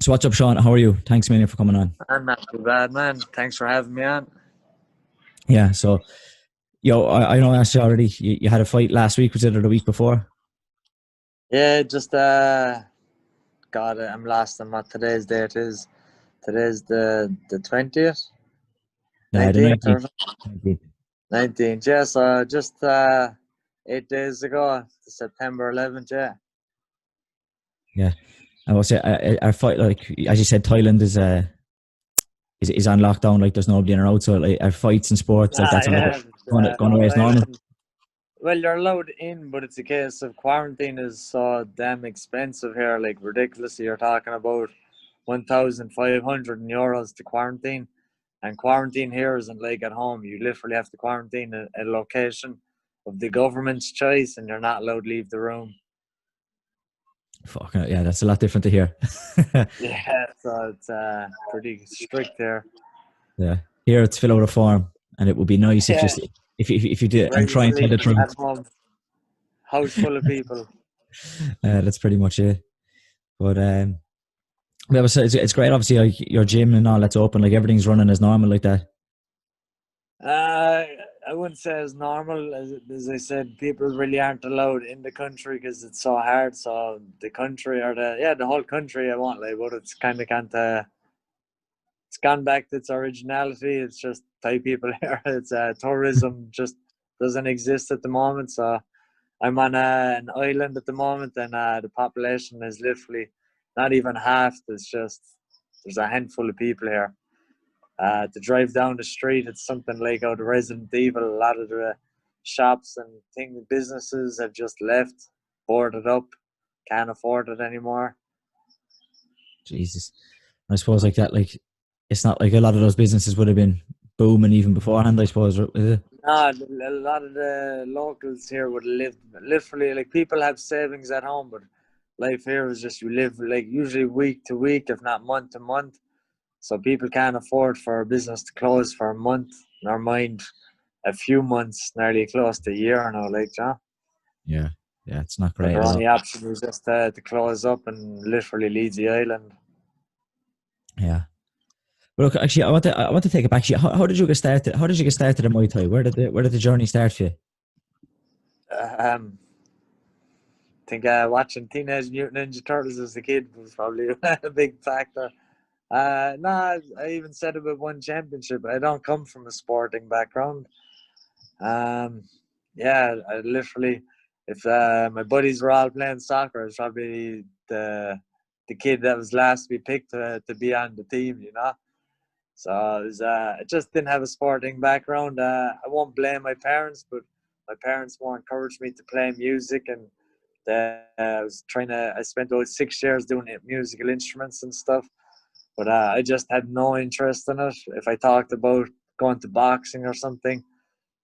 So what's up, Sean? How are you? Thanks, man, for coming on. I'm not too bad, man. Thanks for having me on. Yeah. So, I know I asked you already. You had a fight last week, was it, or the week before? Yeah, just God, I'm lost on what today's date is. Today's the 20th, The 19th or 19th. 19th. 19th. Yeah, so just 8 days ago, September 11th. Yeah, Yeah. I will say, our fight, like as you said, Thailand is on lockdown. Like there's nobody in or out. So like our fights and sports, like that's all yeah. going away as normal. Well, you're allowed in, but it's a case of quarantine is so damn expensive here. Like ridiculously, you're talking about 1,500 euros to quarantine. And quarantine here isn't like at home. You literally have to quarantine a location of the government's choice, and you're not allowed to leave the room. Fuck yeah, that's a lot different to here. Yeah, so it's pretty strict here. Yeah. Here it's fill out a form, and it would be nice if Yeah, just if you did and try and tell regularly the truth. at home, house full of people. That's pretty much it. But yeah, but it's great. Obviously, like your gym and all that's open. Like everything's running as normal, like that. Uh, I wouldn't say as normal as I said. People really aren't allowed in the country because it's so hard. So the country or the whole country, I won't lie, but it's kind of can't. It's gone back to its originality. It's just Thai people here. It's tourism just doesn't exist at the moment. So I'm on an island at the moment, and the population is literally not even half. There's a handful of people here. To drive down the street, it's something like out of Resident Evil. A lot of the shops and businesses have just left, boarded up, can't afford it anymore. Jesus, I suppose like that. Like it's not like a lot of those businesses would have been booming even beforehand. I suppose, is it? No, a lot of the locals here would live literally like people have savings at home, but life here is just you live like usually week to week, if not month to month. So people can't afford for a business to close for a month, nor mind a few months, nearly close to a year now, like, you know? Yeah, yeah, it's not So great their at all. only option is just to close up and literally leave the island. Yeah. But look, actually, I want to take it back. Actually, how did you get started? How did you get started in Muay Thai? Where did the journey start for you? Um, I think watching Teenage Mutant Ninja Turtles as a kid was probably a big factor. No, I even said about one championship. I don't come from a sporting background. Um, yeah, I literally, if my buddies were all playing soccer, I was probably the kid that was last to be picked to be on the team, you know. So I just didn't have a sporting background. I won't blame my parents, but my parents more encouraged me to play music, and I spent about 6 years doing musical instruments and stuff. But I just had no interest in it. If I talked about going to boxing or something,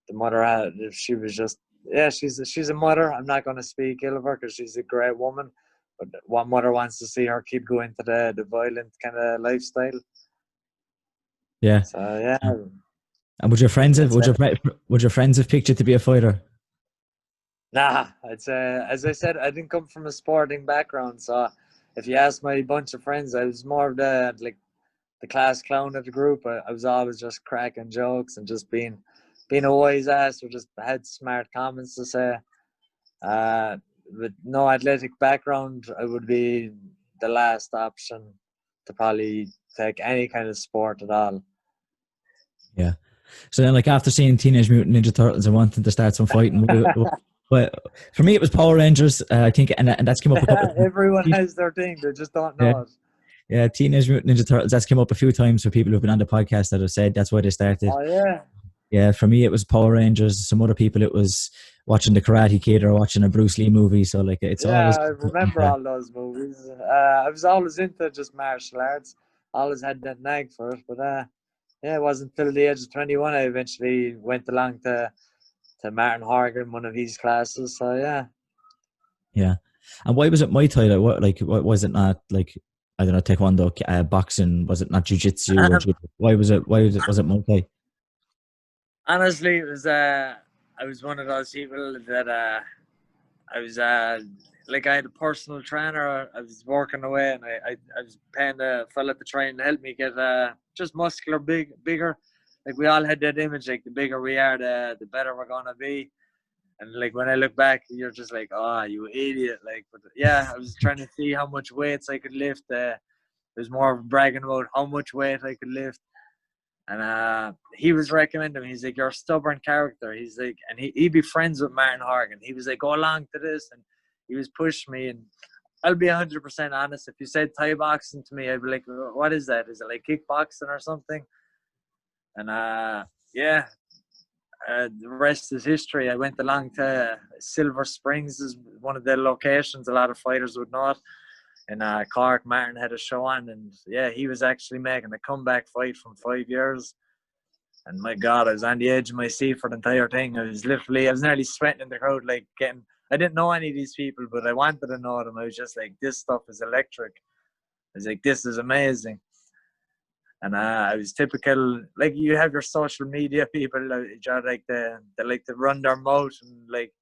the mother had, she was just, yeah, she's a mother. I'm not going to speak ill of her because she's a great woman. But one mother wants to see her kid go into the violent kind of lifestyle. Yeah. So yeah, And would your friends have that's it. would your friends have picked you to be a fighter? Nah, it's as I said, I didn't come from a sporting background. So if you ask my bunch of friends, I was more of the class clown of the group. I was always just cracking jokes and just being a wise ass, or just had smart comments to say. Uh, with no athletic background, I would be the last option to probably take any kind of sport at all. Yeah. So then, like after seeing Teenage Mutant Ninja Turtles and wanting to start some fighting, but for me it was Power Rangers. I think, and that's come up a couple of Everyone times. has their thing; they just don't Yeah, know it. yeah. Teenage Mutant Ninja Turtles. That's come up a few times for people who've been on the podcast that have said that's why they started. Oh yeah, Yeah, for me it was Power Rangers. Some other people it was watching the Karate Kid or watching a Bruce Lee movie. So like it's always yeah. I remember all those movies. I was always into just martial arts. Always had that knack for it, but yeah, it wasn't until the age of 21 I eventually went along to Martin Horgan, one of his classes. So yeah. yeah. And why was it Muay Thai? What was it not like? I don't know, Taekwondo, boxing. Was it not Jiu-Jitsu or judo? Why was it? Why was it Muay Thai? Honestly, it was I was one of those people that I was like I had a personal trainer. I was working away, and I was paying the fella to try and help me get just muscular, bigger. Like we all had that image, like the bigger we are, the better we're gonna be. And like when I look back, you're just like, oh, you idiot! Like, but yeah, I was trying to see how much weights I could lift. It was more bragging about how much weight I could lift. And he was recommending me. He's like, you're a stubborn character. He's like, and he'd be friends with Martin Horgan. He was like, go along to this. And he was pushing me. And I'll be 100% honest. If you said Thai boxing to me, I'd be like, what is that? Is it like kickboxing or something? And yeah, the rest is history. I went along to Silver Springs, is one of the locations a lot of fighters would know it. In Cork, Martin had a show on, and yeah, he was actually making a comeback fight from 5 years. And my God, I was on the edge of my seat for the entire thing. I was nearly sweating in the crowd, like I didn't know any of these people, but I wanted to know them. I was just like, this stuff is electric. I was like, this is amazing. And I was typical, like you have your social media people, like they like to run their mouth and like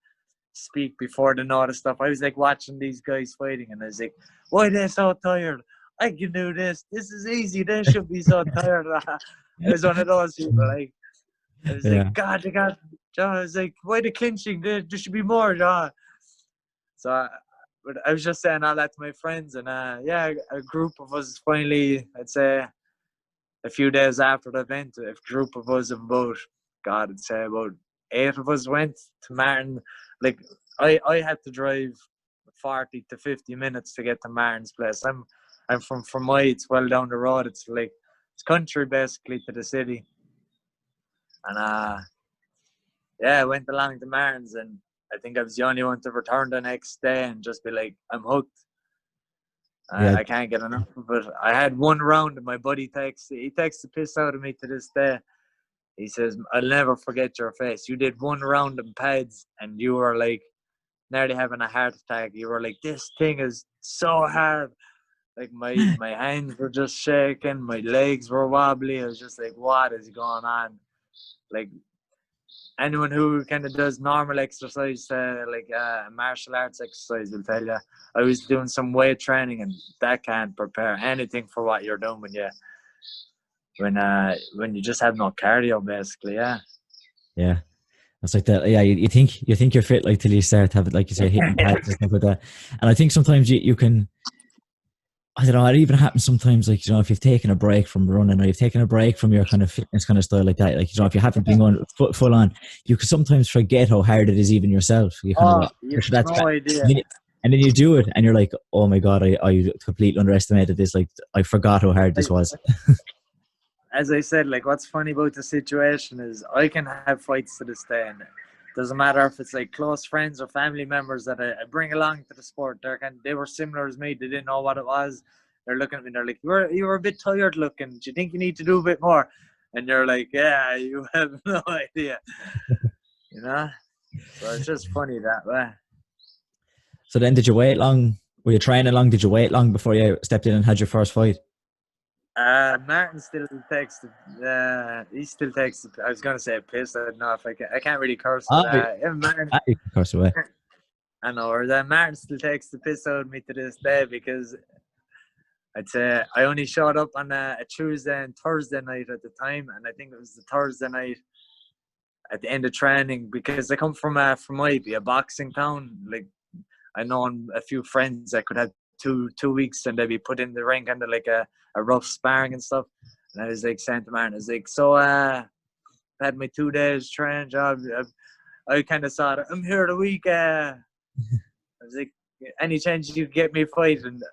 speak before they know the stuff. I was like watching these guys fighting, and I was like, why are they so tired? I can do this. This is easy. They should be so tired. I was one of those people. Like, I was like, God, they got. John, I was like, why the clinching? There should be more, John. So, but I was just saying all that to my friends, and yeah, a group of us finally, I'd say, a few days after the event, a group of us of about, God, I'd say about 8 of us went to Martin. Like I had to drive 40 to 50 minutes to get to Martin's place. I'm from Fermoy. It's well down the road. It's like it's country basically to the city. And yeah, I went along to Martin's, and I think I was the only one to return the next day and just be like, I'm hooked. I can't get enough of it. I had one round, and my buddy takes the piss out of me to this day. He says, I'll never forget your face. You did one round in pads, and you were like nearly having a heart attack. You were like, this thing is so hard. Like my hands were just shaking. My legs were wobbly. I was just like, what is going on? Like anyone who kind of does normal exercise, like martial arts exercise will tell you. I was doing some weight training, and that can't prepare anything for what you're doing when you just have no cardio, basically. Yeah. It's like that. Yeah, you think you're fit, like till you start to have it, like you say, hitting pads and stuff like that. And I think sometimes you can, I don't know, it even happens sometimes, like, you know, if you've taken a break from running, or you've taken a break from your kind of fitness kind of style like that, like, you know, if you haven't been going full on, you can sometimes forget how hard it is even yourself. You kind of you have no idea. And then you do it, and you're like, oh my God, I completely underestimated this. Like, I forgot how hard this was. As I said, like what's funny about the situation is I can have fights to this day, and it doesn't matter if it's like close friends or family members that I bring along to the sport. They were similar as me. They didn't know what it was. They're looking at me. They're like, you were a bit tired looking. Do you think you need to do a bit more? And you're like, yeah, you have no idea. You know. So it's just funny that way. So then, did you wait long? Were you training long? Did you wait long before you stepped in and had your first fight? Martin still takes he still takes I was gonna say a piss. I don't know if I can't really curse, but Martin, you can curse away. I know, or that Martin still takes the piss out of me to this day, because I'd say I only showed up on a Tuesday and Thursday night at the time, and I think it was the Thursday night at the end of training, because I come from Miami, a boxing town. Like I know a few friends that could have two weeks, and they'd be put in the ring under like a rough sparring and stuff. And I was like saying to Martin, I was like, so I had my 2 days training job. I kind of saw it. I'm here the week. I was like, any chance you could get me a fight? And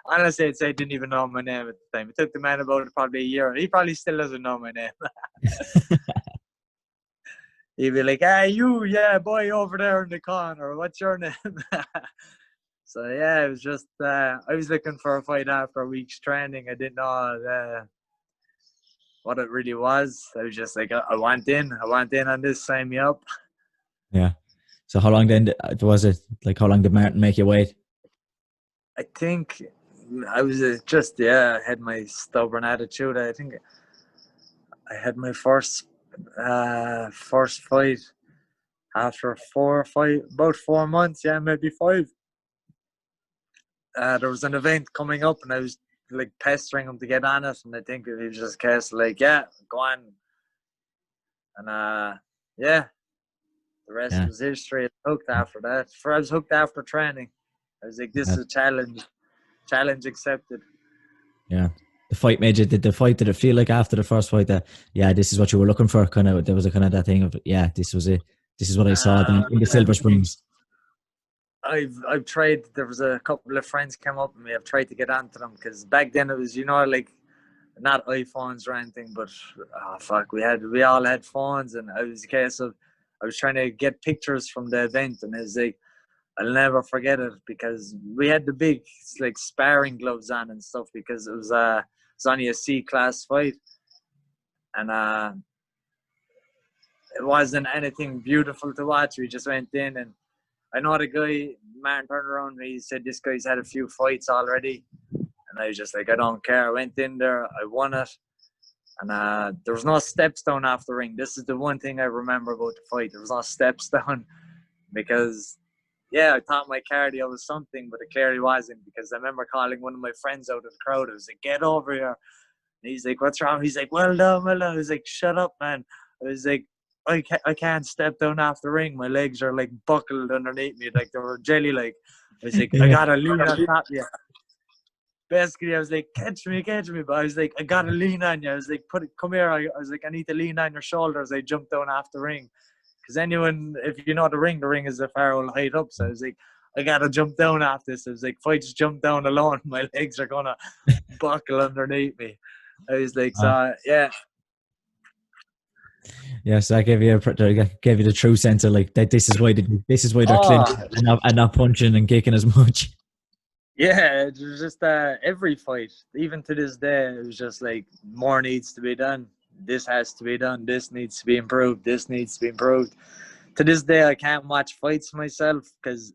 honestly, I'd say I didn't even know my name at the time. It took the man about probably a year. He probably still doesn't know my name. He'd be like, you, boy over there in the corner. What's your name? So yeah, it was just I was looking for a fight after a week's training. I didn't know what it really was. I was just like, I want in on this. Sign me up. Yeah. So how long then was it? Like, how long did Martin make you wait? I think I was I had my stubborn attitude. I think I had my first fight. after 4 or 5, about 4 months, yeah, maybe 5, there was an event coming up, and I was like pestering him to get on it, and I think it was just a case like, yeah, go on, and yeah, the rest Yeah. was history. I was hooked after that. I was hooked after training. I was like, this Yeah. is a challenge accepted. Yeah. The fight made you, did it feel like after the first fight that, yeah, this is what you were looking for? Kind of, there was a kind of that thing of, yeah, this was it. This is what I saw then in the Silver Springs. I've tried. There was a couple of friends came up with me. I've tried to get onto them because back then it was, like not iPhones or anything, but fuck, we all had phones, and it was a case of I was trying to get pictures from the event, and it was like I'll never forget it because we had the big like sparring gloves on and stuff because it was only a C-class fight, and it wasn't anything beautiful to watch. We just went in, and I know the guy, Martin turned around and he said, this guy's had a few fights already. And I was just like, I don't care. I went in there, I won it. And there was no steps down off the ring. This is the one thing I remember about the fight. There was no steps down because, yeah, I thought my cardio was something, but it clearly wasn't, because I remember calling one of my friends out of the crowd. I was like, get over here. And he's like, what's wrong? He's like, well done, well done. I was like, shut up, man. I was like, I can't step down off the ring. My legs are like buckled underneath me, like they were jelly. Like I was like, I gotta lean on top of you. Basically, I was like, catch me. But I was like, I gotta lean on you. I was like, come here. I was like, I need to lean on your shoulders. I jumped down off the ring, because anyone, if you know the ring is a fair old height up. So I was like, I gotta jump down off this. I was like, if I just jump down alone, my legs are gonna buckle underneath me. I was like, so yeah. Yes, I gave you the true sense of like that. This is why they're clinching and not punching and kicking as much. Yeah, it was just every fight, even to this day, it was just like more needs to be done. This has to be done. This needs to be improved. This needs to be improved. To this day, I can't watch fights myself because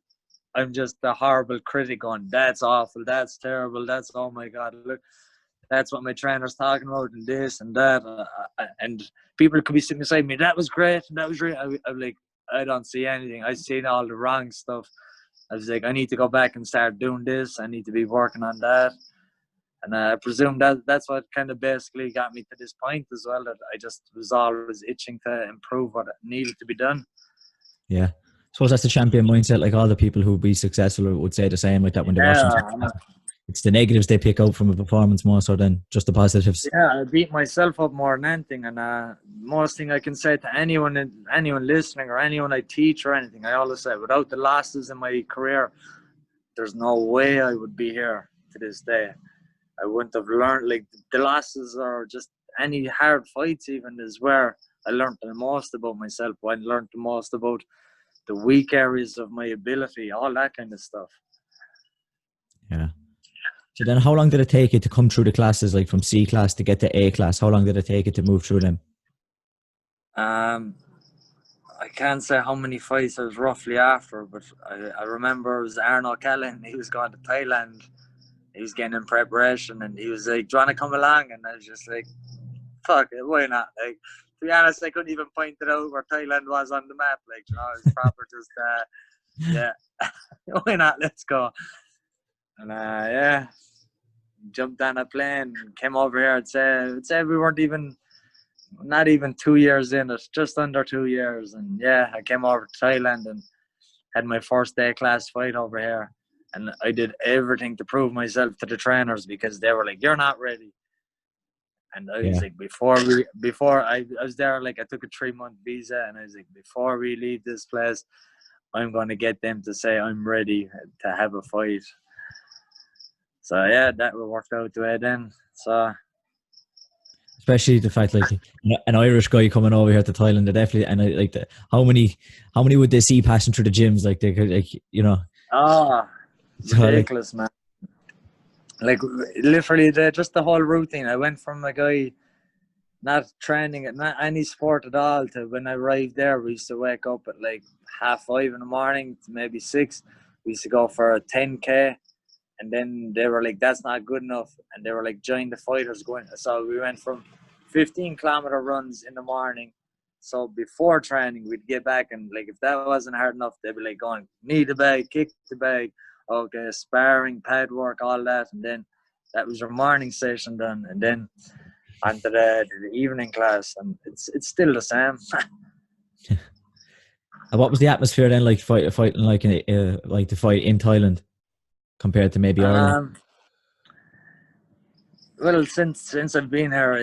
I'm just a horrible critic on. That's awful. That's terrible. That's, oh my God, look. That's what my trainer's talking about, and this and that. And people could be sitting beside me. That was great. That was great. I'm like, I don't see anything. I've seen all the wrong stuff. I was like, I need to go back and start doing this. I need to be working on that. And I presume that's what kind of basically got me to this point as well, that I just was always itching to improve what needed to be done. Yeah. I suppose that's the champion mindset. Like all the people who would be successful would say the same, like that when they watch them. It's the negatives they pick out from a performance more so than just the positives. Yeah, I beat myself up more than anything. And most thing I can say to anyone listening or anyone I teach or anything, I always say, without the losses in my career, there's no way I would be here to this day. I wouldn't have learned, like the losses or just any hard fights even is where I learned the most about myself. I learned the most about the weak areas of my ability, all that kind of stuff. Yeah. So then how long did it take you to come through the classes, like from C class to get to A class? How long did it take you to move through them? I can't say how many fights I was roughly after, but I remember it was Arnold Callan. He was going to Thailand. He was getting in preparation, and he was like, do you want to come along? And I was just like, fuck it, why not? Like, to be honest, I couldn't even point it out where Thailand was on the map. Like, it was proper just, yeah, why not? Let's go. And yeah, jumped on a plane, came over here. I'd say we weren't not even 2 years in it, just under 2 years. And yeah, I came over to Thailand and had my first day class fight over here. And I did everything to prove myself to the trainers because they were like, you're not ready. And I was like, before I was there, like I took a 3-month visa, and I was like, before we leave this place, I'm going to get them to say I'm ready to have a fight. So yeah, that worked out the way then. So especially the fact like an Irish guy coming over here to Thailand, they definitely, and I like how many would they see passing through the gyms? Like they could, like, you know. Ridiculous, man. Like literally, just the whole routine. I went from a guy not training at not any sport at all to when I arrived there, we used to wake up at like 5:30 in the morning to maybe 6. We used to go for a 10K. And then they were like, that's not good enough. And they were like, join the fighters going. So we went from 15-kilometer runs in the morning So before training, we'd get back and like if that wasn't hard enough, they'd be like going knee the bag, kick the bag, okay, sparring, pad work, all that, and then that was your morning session done, and then onto the evening class, and it's still the same. And what was the atmosphere then like fighting like the fight in Thailand compared to maybe Ireland? Well, since I've been here,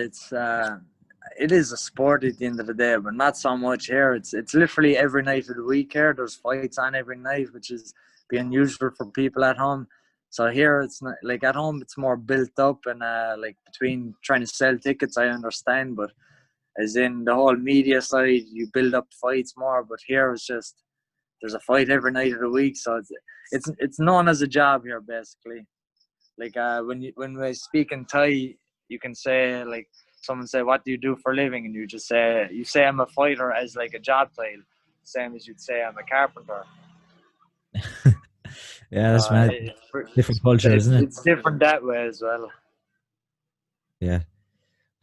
it is a sport at the end of the day, but not so much here. It's literally every night of the week here. There's fights on every night, which is be unusual for people at home. So here it's not like at home. It's more built up and like between trying to sell tickets, I understand, but as in the whole media side, you build up fights more. But here it's just there's a fight every night of the week, so it's known as a job here basically. Like when we speak in Thai, you can say like someone say, "What do you do for a living?" And you say I'm a fighter as like a job title, same as you'd say I'm a carpenter. Yeah, that's mad. Different culture, isn't it? It's different that way as well. Yeah,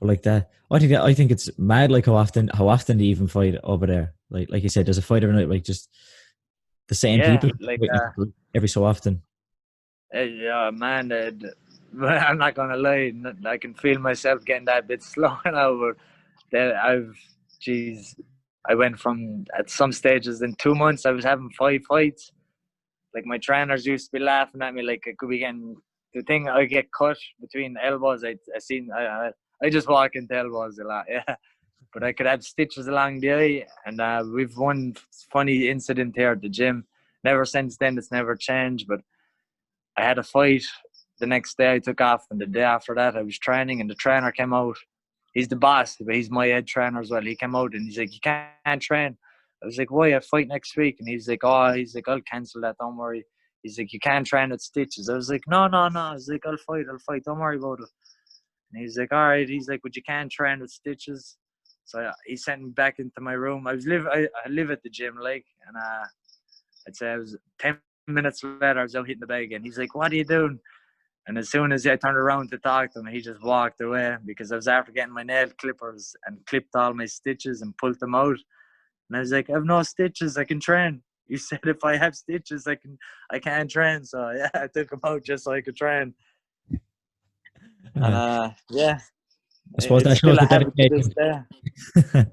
but like that, I think it's mad. Like how often they even fight over there. Like you said, there's a fight every night. Like just the same people like every so often. Yeah, man. I'm not gonna lie. I can feel myself getting that bit slow now. But that I went from at some stages in 2 months I was having 5 fights. Like my trainers used to be laughing at me like I could be getting the thing. I get cut between elbows. I just walk into elbows a lot. Yeah, but I could have stitches along the eye. And we've one funny incident here at the gym. Never since then it's never changed. But I had a fight the next day. I took off, and the day after that I was training, and the trainer came out. He's the boss, but he's my head trainer as well. He came out and he's like, "You can't train." I was like, "Why? I fight next week." And he's like, I'll cancel that. Don't worry. He's like, "You can't train with stitches." I was like, No. I was like, I'll fight. Don't worry about it. And he's like, all right. He's like, "But you can't train with stitches." So he sent me back into my room. I live at the gym, like, and I'd say I was 10 minutes later, I was out hitting the bag again. He's like, "What are you doing?" And as soon as I turned around to talk to him, he just walked away because I was after getting my nail clippers and clipped all my stitches and pulled them out. And I was like, "I have no stitches. I can train." You said if I have stitches, I can't train. So yeah, I took them out just so I could train. And yeah, I suppose that it's shows still a the habit to this dedication. day.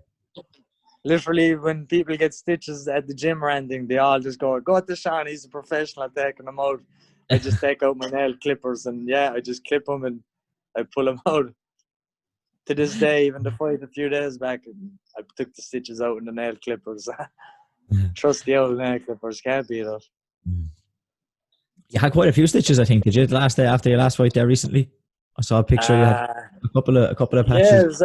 Literally, when people get stitches at the gym or anything, they all just go to Sean. He's a professional at taking them out. I just take out my nail clippers and yeah, I just clip them and I pull them out. To this day, even the fight a few days back, I took the stitches out in the nail clippers. Trust the old nail clippers, can't beat it. You had quite a few stitches, I think. Did you last day after your last fight there recently? I saw a picture. You had a couple of patches. Yeah, it was,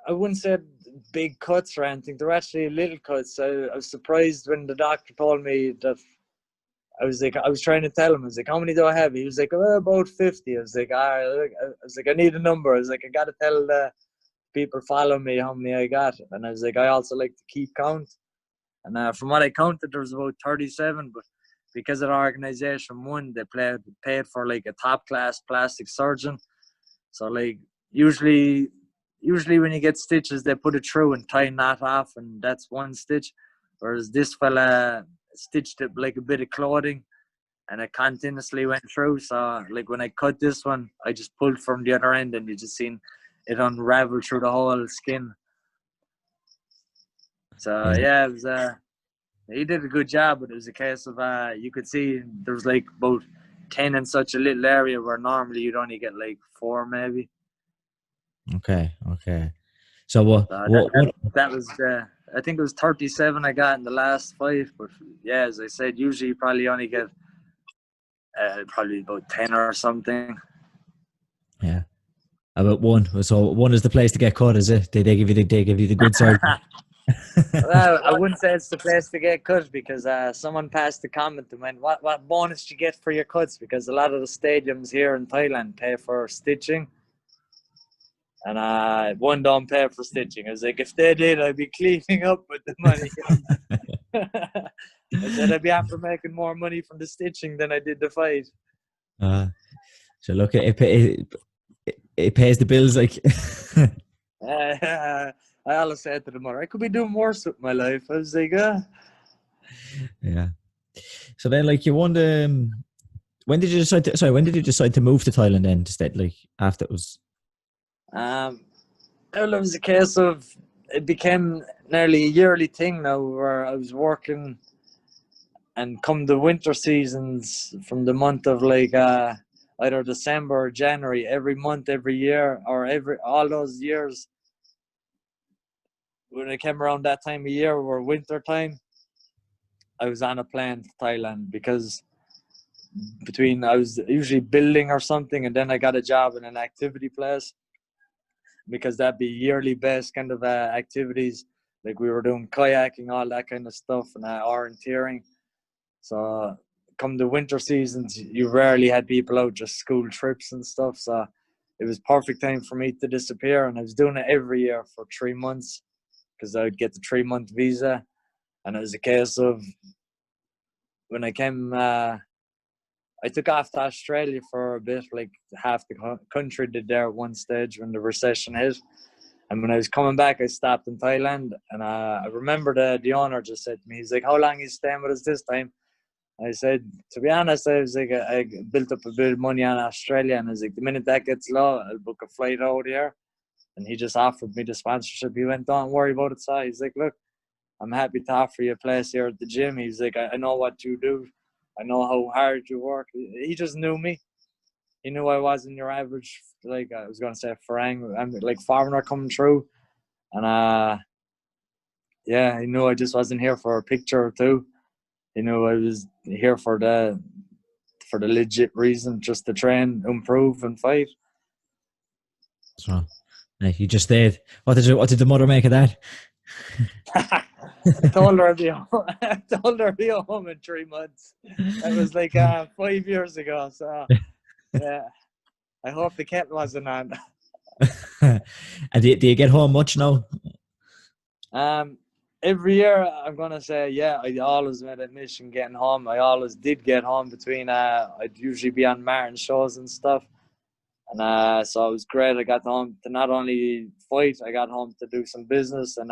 I wouldn't say big cuts or anything. They're actually little cuts. I was surprised when the doctor told me that. I was trying to tell him. I was like, "How many do I have?" He was like, "Oh, about 50." I was like, "I need a number." I was like, "I got to tell the people following me how many I got." And I was like, "I also like to keep count." And from what I counted, there was about 37. But because of the organization, one, they paid for like a top class plastic surgeon. So like usually when you get stitches, they put it through and tie a knot off, and that's one stitch. Whereas this fella stitched it like a bit of clothing, and it continuously went through. So like when I cut this one, I just pulled from the other end, and you just seen it unravel through the whole skin. So yeah, it was he did a good job, but it was a case of you could see there was like about 10 in such a little area where normally you'd only get like 4 maybe. Okay. So what that was I think it was 37 I got in the last fight, but yeah, as I said, usually you probably only get probably about 10 or something. Yeah, about 1. So 1 is the place to get cut, is it? They give you the good side. Well, I wouldn't say it's the place to get cut because someone passed the comment and went, what bonus do you get for your cuts? Because a lot of the stadiums here in Thailand pay for stitching. And one don't pay for stitching. I was like, if they did, I'd be cleaning up with the money. I said I'd be after making more money from the stitching than I did the fight. So look, it pays the bills, like. I always said to the mother, I could be doing worse with my life. I was like, Yeah. So then, like, you won the. When did you decide? Sorry, when did you decide to move to Thailand? Then, instead, like after it was. well, it was a case of it became nearly a yearly thing now, where I was working, and come the winter seasons from the month of like either December or January, every month, every year, or all those years when it came around that time of year or winter time, I was on a plane to Thailand, because I was usually building or something, and then I got a job in an activity place, because that'd be yearly based kind of activities. Like we were doing kayaking, all that kind of stuff, and orienteering. So come the winter seasons, you rarely had people out, just school trips and stuff. So it was perfect time for me to disappear. And I was doing it every year for 3 months, because I would get the 3-month visa. And it was a case of when I came, I took off to Australia for a bit, like half the country did there at one stage when the recession hit. And when I was coming back, I stopped in Thailand. And I remember the owner just said to me, he's like, how long are you staying with us this time? I said, to be honest, I was like, I built up a bit of money on Australia, and I was like, the minute that gets low, I'll book a flight out here. And he just offered me the sponsorship. He went, don't worry about it, so he's like, look, I'm happy to offer you a place here at the gym. He's like, I know what you do. I know how hard you work. He just knew me. He knew I wasn't your average, like I was going to say, Farang. I'm like foreigner coming through. And yeah, he knew I just wasn't here for a picture or two. He knew I was here for the legit reason, just to train, improve, and fight. So, you just stayed. What did the mother make of that? I told her I'd be home. I told her I'd be home in 3 months. That was like 5 years ago. So yeah, I hope the kettle wasn't on. And do you get home much now? Every year I'm gonna say, yeah, I always made a mission getting home. I always did get home between I'd usually be on Martin shows and stuff. And so it was great. I got home to not only fight, I got home to do some business, and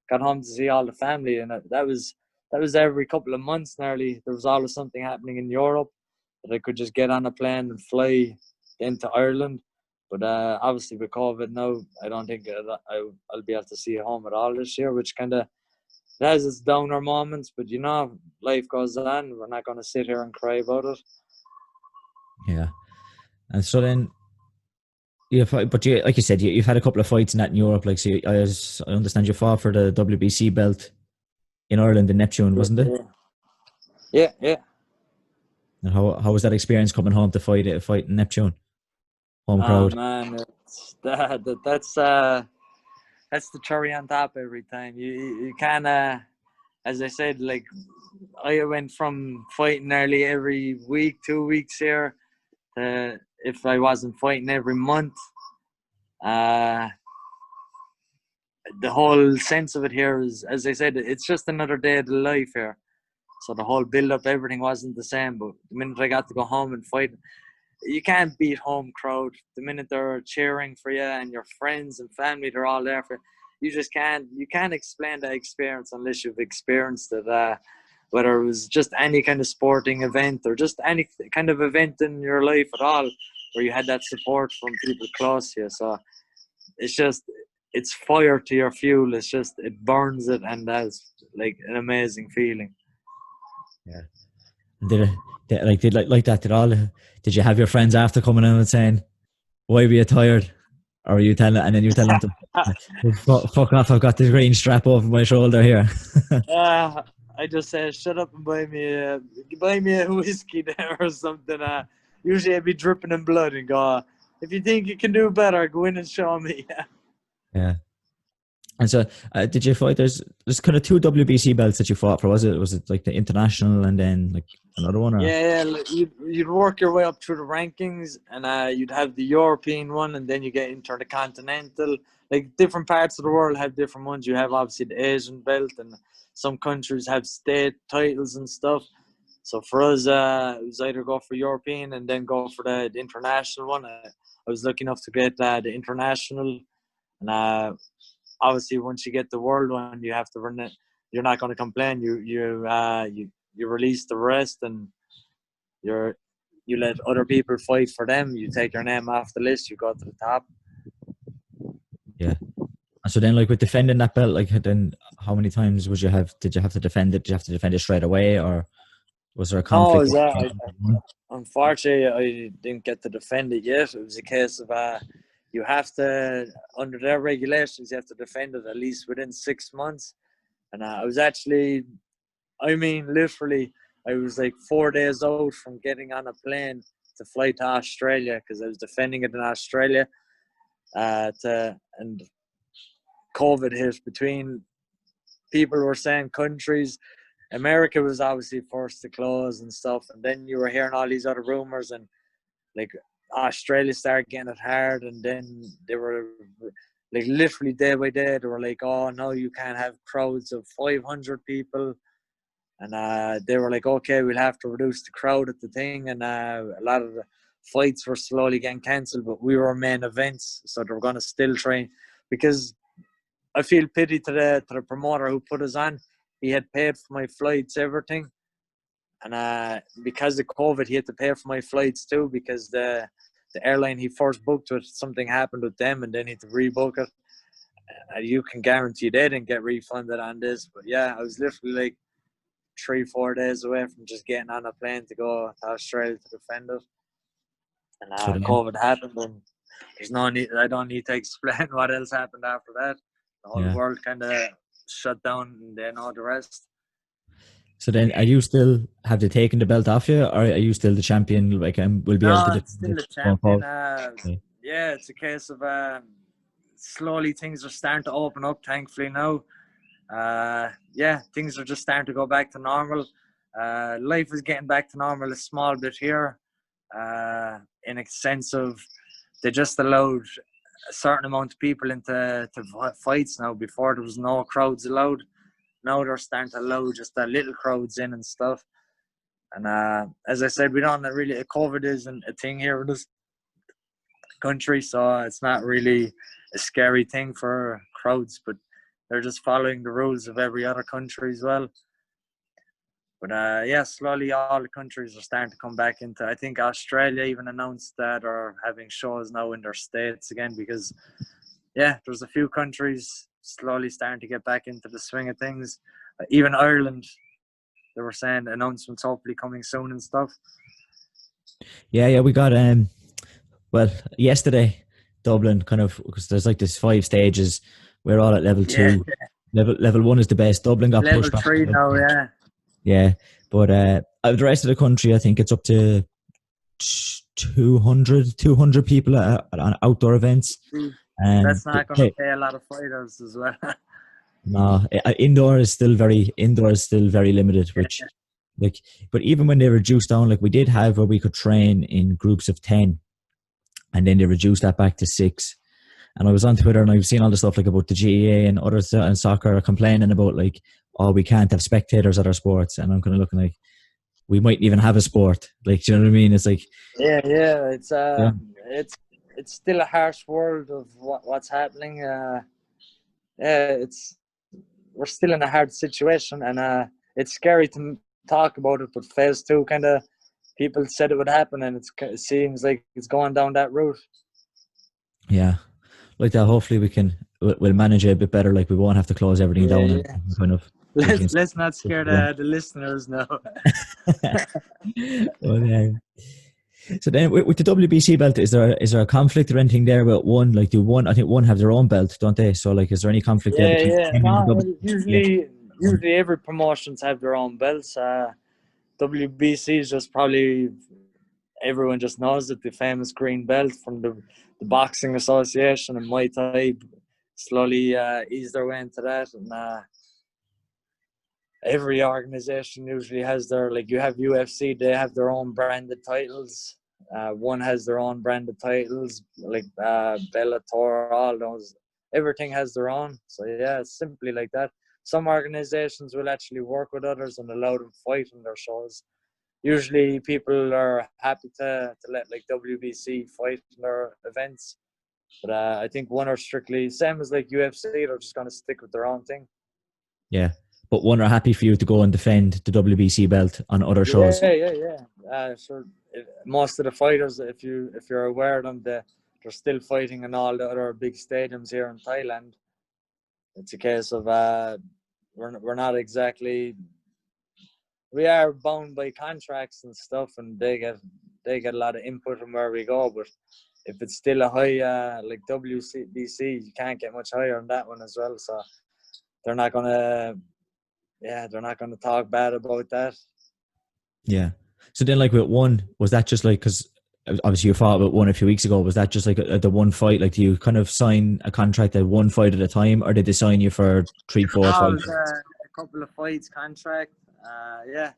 got home to see all the family. And that was every couple of months nearly. There was always something happening in Europe that I could just get on a plane and fly into Ireland. But obviously with COVID now, I don't think I'll be able to see home at all this year, which kind of has its downer moments. But life goes on. We're not going to sit here and cry about it. Yeah. And so then, but like you said, you've had a couple of fights in that in Europe. Like, so I understand you fought for the WBC belt in Ireland in Neptune, wasn't it? Yeah, yeah. And how was that experience coming home to fight in Neptune? Home crowd. Oh man, that's the cherry on top every time. You kind of, as I said, like I went from fighting nearly every week, 2 weeks here, to if I wasn't fighting every month. The whole sense of it here is, as I said, it's just another day of the life here. So the whole build up, everything wasn't the same. But the minute I got to go home and fight, you can't beat home crowd. The minute they're cheering for you and your friends and family, they're all there for you. You can't explain that experience unless you've experienced it. Whether it was just any kind of sporting event or just any kind of event in your life at all, where you had that support from people close to you. So it's fire to your fuel. It burns it, and that's like an amazing feeling. Yeah. Did like that at all? Did you have your friends after coming in and saying, "Why were you tired?" Or you tell and then you tell them to fuck off, I've got this green strap over my shoulder here. I just say, shut up and buy me a whiskey there or something. Usually I'd be dripping in blood and go, if you think you can do better, go in and show me. Yeah. And so, did you fight? There's kind of 2 WBC belts that you fought for. Was it like the international and then like another one? Or? Yeah. You'd work your way up through the rankings, and you'd have the European one, and then you get intercontinental. Like different parts of the world have different ones. You have obviously the Asian belt, and some countries have state titles and stuff. So for us, it was either go for European and then go for the international one. I was lucky enough to get the international, and obviously once you get the world one, you have to run it. You're not going to complain. You release the rest, and you let other people fight for them. You take your name off the list. You go to the top. Yeah. And so then, like with defending that belt, like then how many times did you have to defend it? Did you have to defend it straight away, or was there a conflict? Unfortunately, I didn't get to defend it yet. It was a case of you have to, under their regulations, you have to defend it at least within 6 months. And I was actually, literally, I was like 4 days out from getting on a plane to fly to Australia because I was defending it in Australia. And COVID hit. Between people were saying countries, America was obviously first to close and stuff, and then you were hearing all these other rumors, and like Australia started getting it hard, and then they were like literally day by day they were like, oh no, you can't have crowds of 500 people, and they were like, okay, we'll have to reduce the crowd at the thing, and a lot of the fights were slowly getting cancelled, but we were main events, so they were going to still train, because I feel pity to the promoter who put us on. He had paid for my flights, everything. And because of COVID, he had to pay for my flights too, because the airline he first booked with, something happened with them, and then he had to rebook it. You can guarantee they didn't get refunded on this. But yeah, I was literally like 3-4 days away from just getting on a plane to go to Australia to defend it. And COVID happened, and there's no need. I don't need to explain what else happened after that. The whole world kind of shut down, and they know the rest. So then, are you still, have they taken the belt off you, or are you still the champion? Like, will be able to it's still the champion. Yeah, it's a case of slowly things are starting to open up. Thankfully now, things are just starting to go back to normal. Life is getting back to normal a small bit here, in a sense of they just allowed a certain amount of people into fights now. Before there was no crowds allowed. Now they're starting to allow just little crowds in and stuff. And as I said, we don't really, COVID isn't a thing here in this country, so it's not really a scary thing for crowds, but they're just following the rules of every other country as well. But slowly all the countries are starting to come back into, I think Australia even announced that are having shows now in their states again, because there's a few countries slowly starting to get back into the swing of things. Even Ireland, they were saying announcements hopefully coming soon and stuff. Yeah, we got yesterday Dublin, kind of, because there's like this 5 stages. We're all at level 2. Level 1 is the best. Dublin got level pushed back 3 now. Yeah, but the rest of the country, I think it's up to 200 people on outdoor events. That's not going to pay a lot of fighters as well. No, indoor is still very limited, which but even when they reduced down, like we did have where we could train in groups of 10, and then they reduced that back to 6. And I was on Twitter and I've seen all the stuff like about the GEA and others and soccer are complaining about like, oh, we can't have spectators at our sports, and I'm kind of looking like we might even have a sport. Like, do you know what I mean? It's like it's still a harsh world of what's happening. We're still in a hard situation, and it's scary to talk about it. But phase 2, kind of, people said it would happen, and it seems like it's going down that route. Yeah, like that. Hopefully, we'll manage it a bit better. Like we won't have to close everything down. And kind of. Let's not scare the listeners now. Well, yeah. So then, with the WBC belt, is there a conflict or anything there about one? Like, I think one have their own belt, don't they? So, like, is there any conflict there? Usually every promotions have their own belts. WBC is just probably, everyone just knows it, the famous green belt from the Boxing Association, and Muay Thai slowly ease their way into that. And every organization usually has their, like, you have UFC, they have their own branded titles. One has their own branded titles, like Bellator, all those. Everything has their own. So yeah, it's simply like that. Some organizations will actually work with others and allow them to fight in their shows. Usually people are happy to let like WBC fight in their events. But I think one are strictly same as like UFC. They're just gonna stick with their own thing. Yeah, but one are happy for you to go and defend the WBC belt on other shows. Yeah. Sure. Most of the fighters, if you're aware of them, they're still fighting in all the other big stadiums here in Thailand. It's a case of we're not exactly, we are bound by contracts and stuff, and they get a lot of input from where we go. But if it's still a high like WBC, you can't get much higher on that one as well. So they're not gonna talk bad about that. Yeah. So then, like with one, was that just like, because obviously you fought with one a few weeks ago, was that just like the one fight? Like, do you kind of sign a contract at one fight at a time, or did they sign you for 3, 4 No, fights? it was a couple of fights contract. Yeah.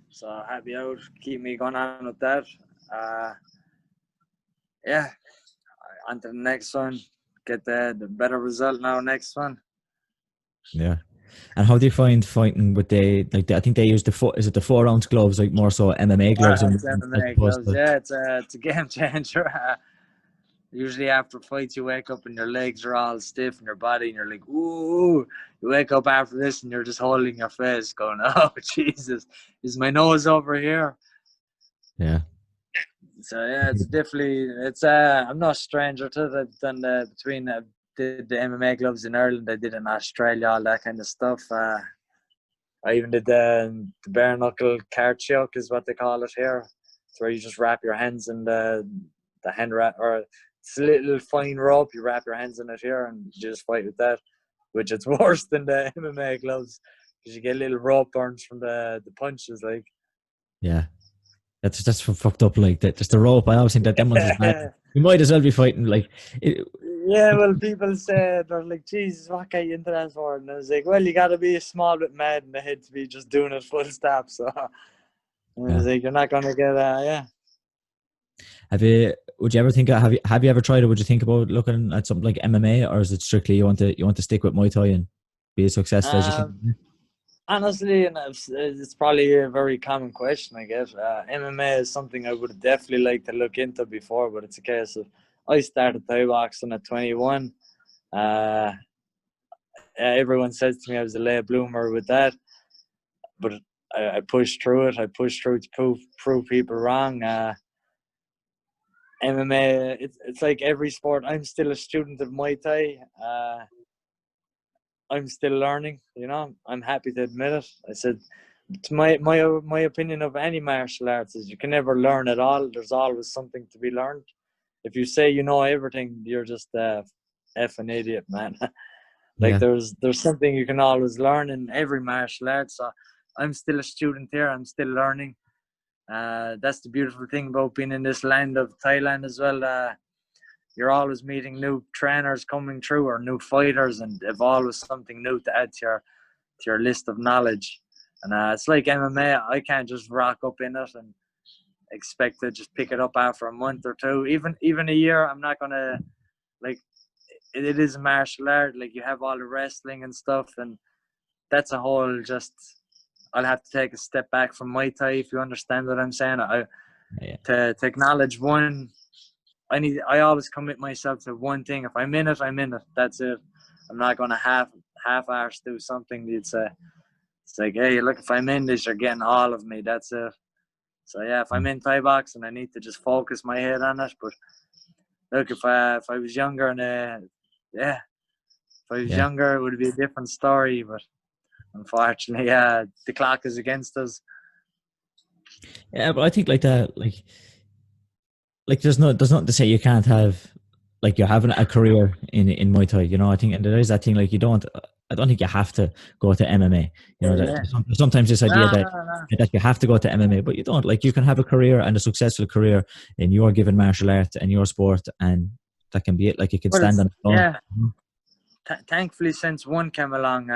So happy out, keep me going on with that. Yeah. On to the next one. Get the better result now. Next one. Yeah. And how do you find fighting with I think they use is it the 4-ounce gloves, like more so MMA gloves? It's MMA gloves. Yeah, it's a game changer. Usually after fights, you wake up and your legs are all stiff in your body, and you're like, ooh. You wake up after this and you're just holding your face, going, oh Jesus, is my nose over here? Yeah. So yeah, it's definitely, I'm not a stranger to it. I've done between the MMA gloves in Ireland, I did in Australia, all that kind of stuff. I even did the bare knuckle card choke is what they call it here. It's where you just wrap your hands in the hand wrap, or it's a little fine rope. You wrap your hands in it here and you just fight with that, which it's worse than the MMA gloves because you get little rope burns from the punches. Like, yeah, that's fucked up. Like that, just the rope. I always think that them ones is bad. You might as well be fighting like. Yeah, well, people say, they're like, Jesus, what got you into that for? And I was like, well, you got to be a small bit mad in the head to be just doing it full stop. So I was like, you're not going to get, yeah. Would you ever think, have you ever tried it? Would you think about looking at something like MMA, or is it strictly you want to stick with Muay Thai and be as successful as you can? Honestly, and it's probably a very common question, I guess. MMA is something I would definitely like to look into before, but it's a case of, I started Thai boxing at 21. Everyone says to me I was a late bloomer with that, but I pushed through it. I pushed through to prove people wrong. MMA, it's like every sport. I'm still a student of Muay Thai. I'm still learning. I'm happy to admit it. I said, it's my opinion of any martial arts is you can never learn it all. There's always something to be learned. If you say you know everything, you're just an idiot, man. Like there's something you can always learn in every martial art. So I'm still a student here. I'm still learning. That's the beautiful thing about being in this land of Thailand as well. You're always meeting new trainers coming through, or new fighters, and they've always something new to add to your list of knowledge. And it's like MMA. I can't just rock up in it and expect to just pick it up after a month or two, even a year. I'm not gonna, like, it is a martial art. Like, you have all the wrestling and stuff, and that's a whole just. I'll have to take a step back from Muay Thai, if you understand what I'm saying. To acknowledge one, I always commit myself to one thing. If I'm in it, I'm in it. That's it. I'm not gonna half-arse do something. It's like, hey, look, if I'm in this, you're getting all of me. That's it. So yeah, if I'm in Thai boxing, I need to just focus my head on it. But look, if I was younger, and if I was younger, it would be a different story. But unfortunately, the clock is against us. Yeah, but I think like that, like there's nothing to say you can't have, like, you're having a career in Muay Thai. I think, and there is that thing, like, I don't think you have to go to MMA. Sometimes this idea that you have to go to MMA, but you don't. Like, you can have a career, and a successful career in your given martial art and your sport, and that can be it. Like, you can stand on its own. Yeah. Thankfully, since one came along,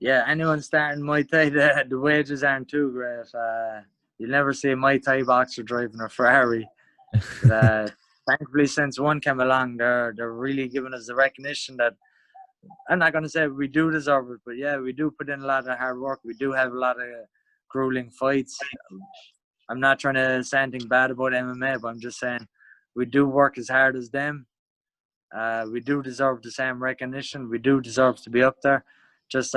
anyone starting Muay Thai, the wages aren't too great. You'll never see a Muay Thai boxer driving a Ferrari. But, thankfully, since one came along, they're really giving us the recognition that, I'm not going to say we do deserve it, but we do put in a lot of hard work. We do have a lot of grueling fights. I'm not trying to say anything bad about MMA, but I'm just saying we do work as hard as them. We do deserve the same recognition. We do deserve to be up there. Just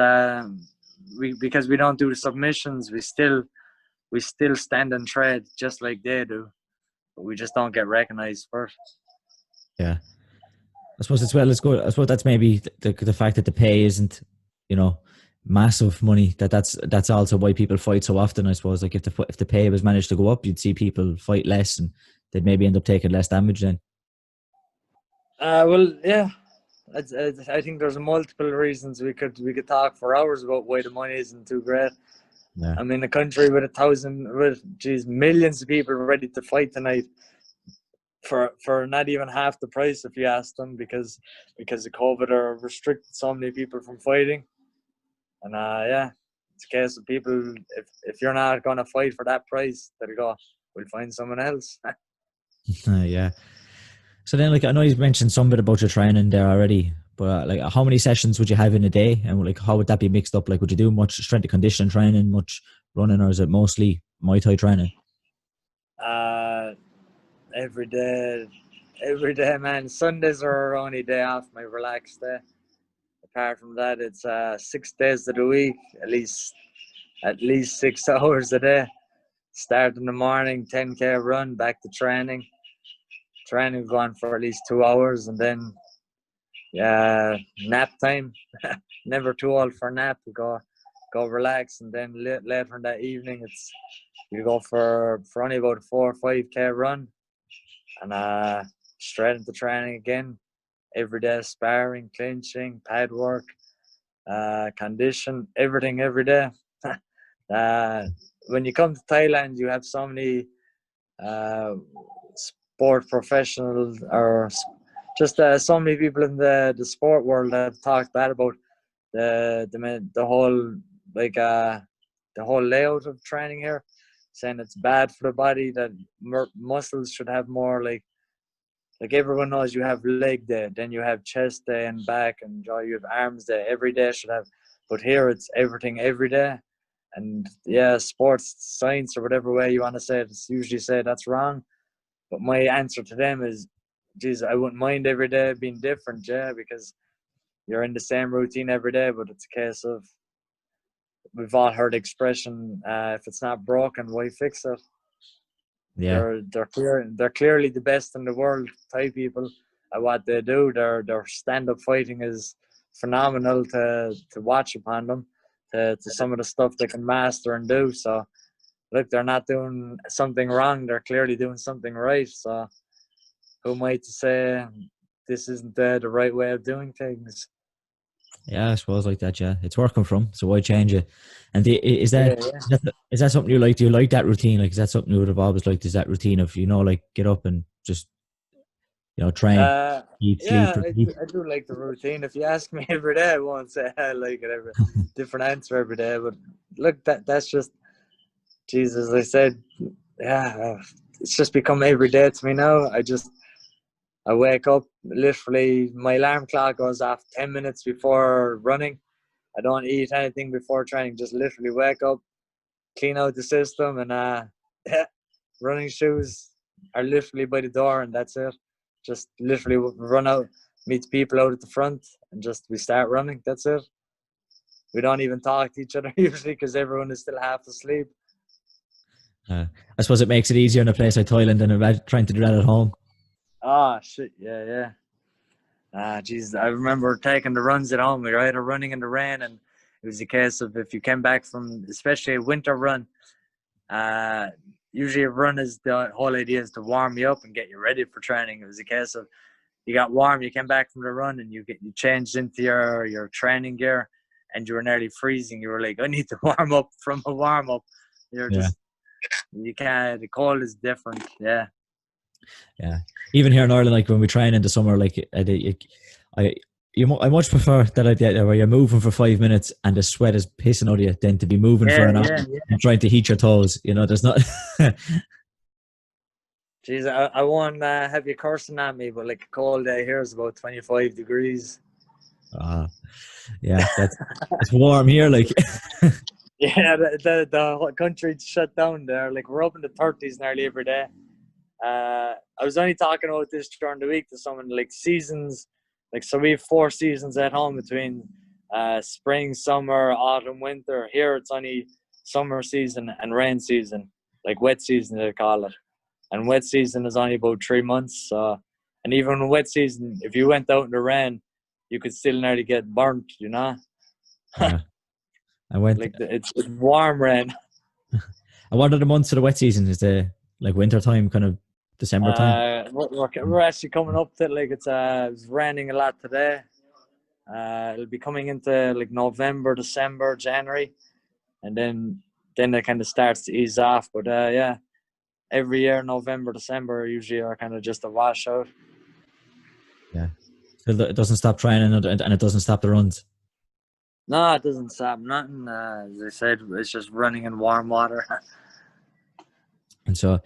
because we don't do the submissions, we still stand and tread just like they do, but we just don't get recognized for it. Yeah, I suppose as well as good. I suppose that's maybe the fact that the pay isn't, massive money. That's also why people fight so often. I suppose like if the pay was managed to go up, you'd see people fight less, and they'd maybe end up taking less damage then. Well, yeah. I think there's multiple reasons we could talk for hours about why the money isn't too great. Yeah. I mean, a country with millions of people ready to fight tonight for not even half the price, if you ask them, because of COVID or restricted so many people from fighting. And it's a case of people, if you're not going to fight for that price, they'll go, we'll find someone else. Yeah. So then, like, I know you've mentioned some bit about your training there already, but like, how many sessions would you have in a day, and like, how would that be mixed up? Like, would you do much strength and conditioning training, much running, or is it mostly Muay Thai training? Every day, man. Sundays are our only day off, my relaxed day. Apart from that, it's 6 days of the week, at least 6 hours a day. Start in the morning, 10K run, back to training. Training going for at least 2 hours, and then nap time. Never too old for a nap. You go relax, and then later in that evening, you go for only about a 4 or 5K run, and straight into training again. Every day sparring, clinching, pad work, condition, everything every day. When you come to Thailand, you have so many sport professionals, or just so many people in the sport world that have talked bad about the whole the whole layout of training here, saying it's bad for the body, that muscles should have more like everyone knows you have leg day, then you have chest day and back and jaw, you have arms day. Every day should have, but here it's everything every day. And sports science or whatever way you want to say it, it's usually say that's wrong. But my answer to them is, geez, I wouldn't mind every day being different, because you're in the same routine every day. But it's a case of, we've all heard the expression, if it's not broken, why fix it? Yeah. They're clearly the best in the world, Thai people, at what they do. Their stand-up fighting is phenomenal to watch upon them, to some of the stuff they can master and do. So look, they're not doing something wrong. They're clearly doing something right. So who am I to say this isn't the right way of doing things? Yeah, I suppose like that. Yeah, it's working from, so why change it? And is that something you like? Do you like that routine? Like, is that something you would have always liked? Is that routine of like get up and just train, eat, sleep, repeat? I do like the routine. If you ask me every day, I won't say I like it every different answer every day. But look, that's just, Jesus. I said, it's just become every day to me now. I wake up, literally, my alarm clock goes off 10 minutes before running. I don't eat anything before training, just literally wake up, clean out the system, and running shoes are literally by the door, and that's it. Just literally run out, meet people out at the front, and we start running. That's it. We don't even talk to each other usually because everyone is still half asleep. I suppose it makes it easier in a place like Thailand than trying to do that at home. Oh, shit, yeah. Geez, I remember taking the runs at home. We were either running in the rain, and it was a case of, if you came back from, especially a winter run, usually a run is, the whole idea is to warm you up and get you ready for training. It was a case of, you got warm, you came back from the run, and you changed into your training gear, and you were nearly freezing. You were like, I need to warm up from a warm up. You can't. The cold is different. Yeah. Yeah, even here in Ireland, like when we train in the summer, like I much prefer that idea where you're moving for 5 minutes and the sweat is pissing out of you than to be moving for an hour and trying to heat your toes. There's not. Jeez, I won't have you cursing at me, but like a cold day here is about 25 degrees. Yeah, it's warm here, like. Yeah, the whole country's shut down there. Like, we're up in the 30s nearly every day. I was only talking about this during the week to someone, like seasons, like, so we have 4 seasons at home between spring, summer, autumn, winter. Here it's only summer season and rain season, like wet season they call it. And wet season is only about 3 months. So, and even in wet season, if you went out in the rain, you could still nearly get burnt, you know. Yeah. I went. Like it's warm rain. And what are the months of the wet season? Is the like winter time, kind of December time? We're actually coming up to, like, it's raining a lot today. It'll be coming into like November, December, January, and then it kind of starts to ease off. But yeah, every year November, December usually are kind of just a washout. Yeah, so it doesn't stop training and it doesn't stop the runs. No, it doesn't stop nothing. As I said, it's just running in warm water. And so,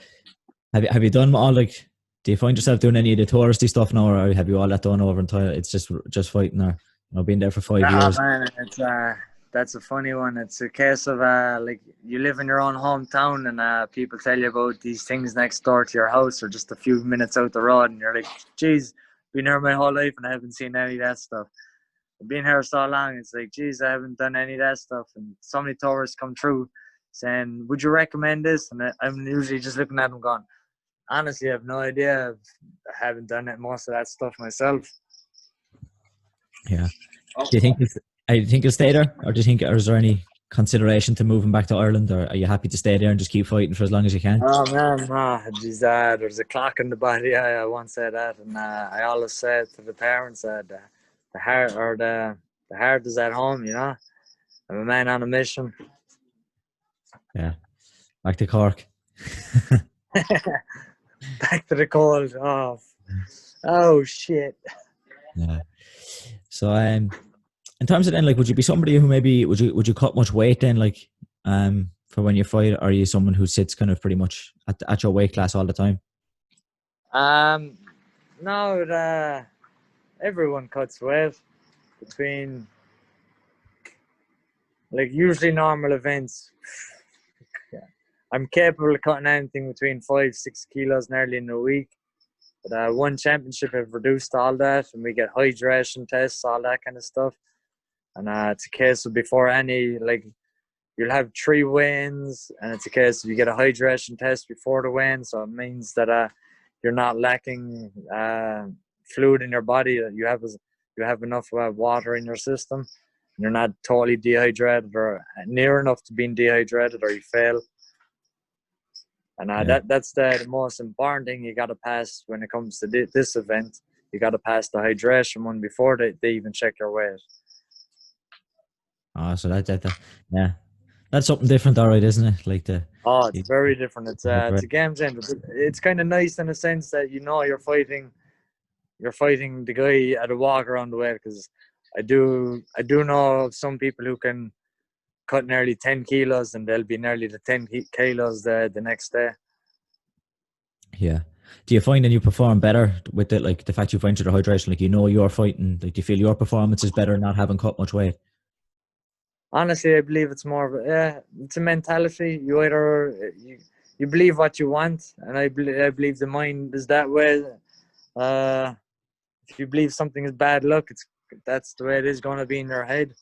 have you done all, like, do you find yourself doing any of the touristy stuff now, or have you all that done over in Thailand? It's just fighting, or being there for 5 years? Man, it's that's a funny one. It's a case of like, you live in your own hometown and people tell you about these things next door to your house or just a few minutes out the road, and you're like, geez, been here my whole life and I haven't seen any of that stuff. I've been here so long, it's like, geez, I haven't done any of that stuff. And so many tourists come through saying, would you recommend this? And I'm usually just looking at them going, honestly, I have no idea. I haven't done most of that stuff myself. Yeah. Do you think you'll stay there, or is there any consideration to moving back to Ireland, or are you happy to stay there and just keep fighting for as long as you can? Oh man, no, geez, there's a clock in the body. I once said that, and I always said to the parents that the heart is at home. You know, I'm a man on a mission. Yeah, back to Cork. Back to the cold. Oh shit. Yeah. So in terms of then, like, would you be somebody who maybe would you cut much weight then, like, for when you fight, or are you someone who sits kind of pretty much at your weight class all the time? No, everyone cuts weight between, like, usually normal events. I'm capable of cutting anything between 5-6 kilos nearly in a week. But one championship I've reduced all that, and we get hydration tests, all that kind of stuff. And it's a case of before any, like, you'll have 3 weigh-ins, and it's a case of you get a hydration test before the weigh-in, so it means that you're not lacking fluid in your body, that you have enough water in your system, and you're not totally dehydrated or near enough to being dehydrated, or you fail. And that's the most important thing you got to pass when it comes to this event. You got to pass the hydration one before they even check your weight. Oh, so yeah, that's something different, all right, isn't it? Like it's very different. It's a game changer. It's kind of nice in a sense that you're fighting the guy at a walk around the way, because I do know of some people who can cut nearly 10 kilos and they'll be nearly the 10 kilos the next day. Yeah. Do you find that you perform better with it, like the fact you find through the hydration, like, you're fighting, like, do you feel your performance is better not having cut much weight? Honestly, I believe it's more of it's a mentality. You either you believe what you want, and I believe the mind is that way. If you believe something is bad luck, that's the way it is going to be in your head.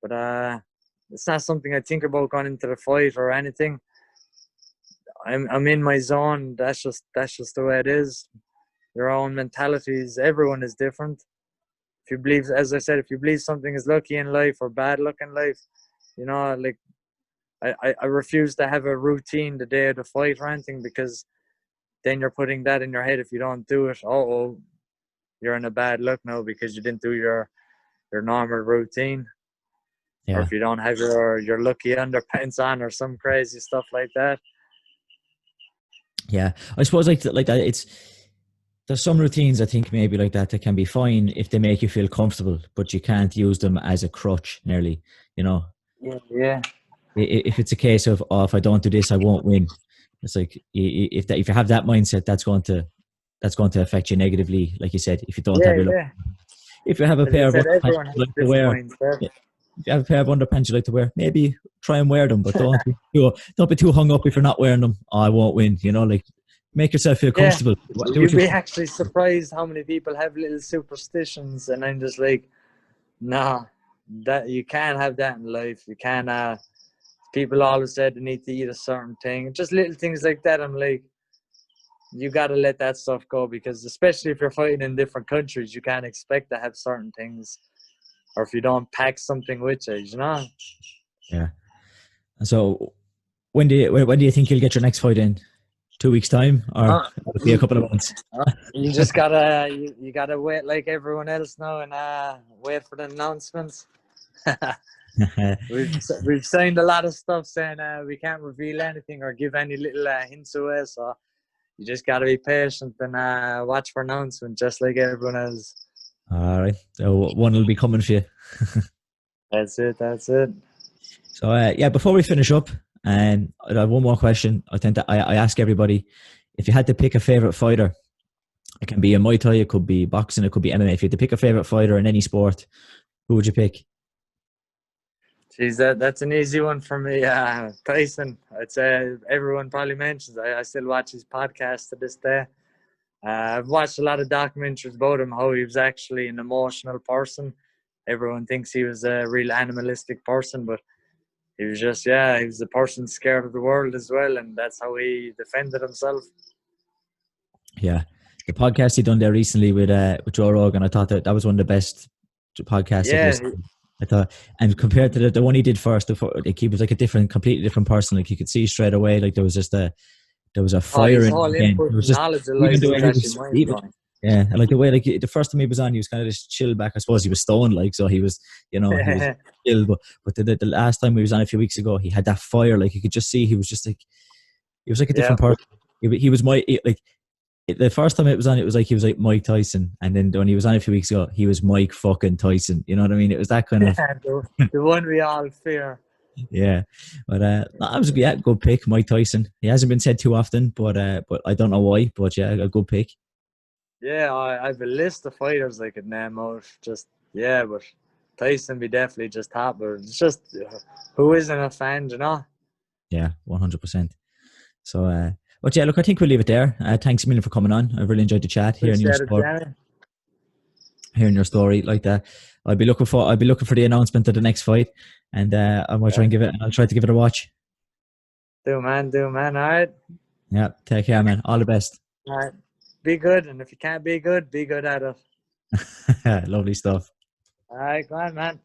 But it's not something I think about going into the fight or anything. I'm in my zone. That's just the way it is. Your own mentalities. Everyone is different. If you believe, as I said, if you believe something is lucky in life or bad luck in life, like, I refuse to have a routine the day of the fight or anything, because then you're putting that in your head. If you don't do it, you're in a bad luck now because you didn't do your normal routine. Yeah. Or if you don't have your lucky underpants on or some crazy stuff like that. Yeah, I suppose like that. There's some routines I think maybe like that can be fine if they make you feel comfortable, but you can't use them as a crutch nearly. Yeah. If it's a case of, if I don't do this, I won't win. It's like, if you have that mindset, that's going to affect you negatively. Like you said, if you don't have your look. If you have a pair of underpants you like to wear, if you have a pair of underpants you like to wear, maybe try and wear them, but don't be too hung up if you're not wearing them. I won't win. Like, make yourself feel Yeah, comfortable. Do what you'd you be actually surprised how many people have little superstitions, and I'm just like, nah, that you can't have that in life. You can't. People always said they need to eat a certain thing, just little things like that. I'm like, you gotta let that stuff go, because especially if you're fighting in different countries, you can't expect to have certain things, or if you don't pack something with you, you know. Yeah. And so when do you think you'll get your next fight in? 2 weeks time, or Uh, it'll be a couple of months? you just gotta you gotta wait like everyone else now, and wait for the announcements. We've signed a lot of stuff saying we can't reveal anything or give any little hints away, so you just gotta be patient and watch for announcements, just like everyone else. All right. So one will be coming for you. That's it. That's it. So yeah, before we finish up, and I have one more question. I think that I ask everybody, if you had to pick a favorite fighter, it can be a Muay Thai, it could be boxing, it could be MMA. If you had to pick a favorite fighter in any sport, who would you pick? Geez, that's an easy one for me. Tyson. I'd say everyone probably mentions. I still watch his podcast to this day. I've watched a lot of documentaries about him, how he was actually an emotional person. Everyone thinks he was a real animalistic person, but he was just, he was a person scared of the world as well, and that's how he defended himself. Yeah, the podcast he done there recently with Joe Rogan, I thought that was one of the best podcasts I've Yeah, listened to. I thought, and compared to the one he did first, like he was like completely different person. Like you could see straight away, like there was a fire his in him whole again. It input was and just knowledge of even life the way is he actually was, mind blowing. yeah, and like the way like the first time he was on, he was kind of just chill back. I suppose he was stoned, like so he was, he was chill. But the last time he was on a few weeks ago, he had that fire. Like you could just see he was just like he was like a Yeah, different person. He was the first time it was on, it was like he was like Mike Tyson, and then when he was on a few weeks ago, he was Mike fucking Tyson. You know what I mean? It was that kind of the one we all fear. yeah. But I was good pick, Mike Tyson. He hasn't been said too often, but I don't know why. But yeah, a good pick. Yeah, I've a list of fighters I could name out. Just but Tyson be definitely just top. But it's just who isn't a fan, you know? Yeah, 100%. So, but yeah, look, I think we'll leave it there. Thanks a million for coming on. I really enjoyed the chat, Appreciate it, Danny. hearing your story like that. I'll be looking for the announcement of the next fight, and I might try and I'll try to give it a watch. Do man. All right. Yeah, take care, man. All the best. All right. Be good, and if you can't be good at it. Lovely stuff. All right, go on, man.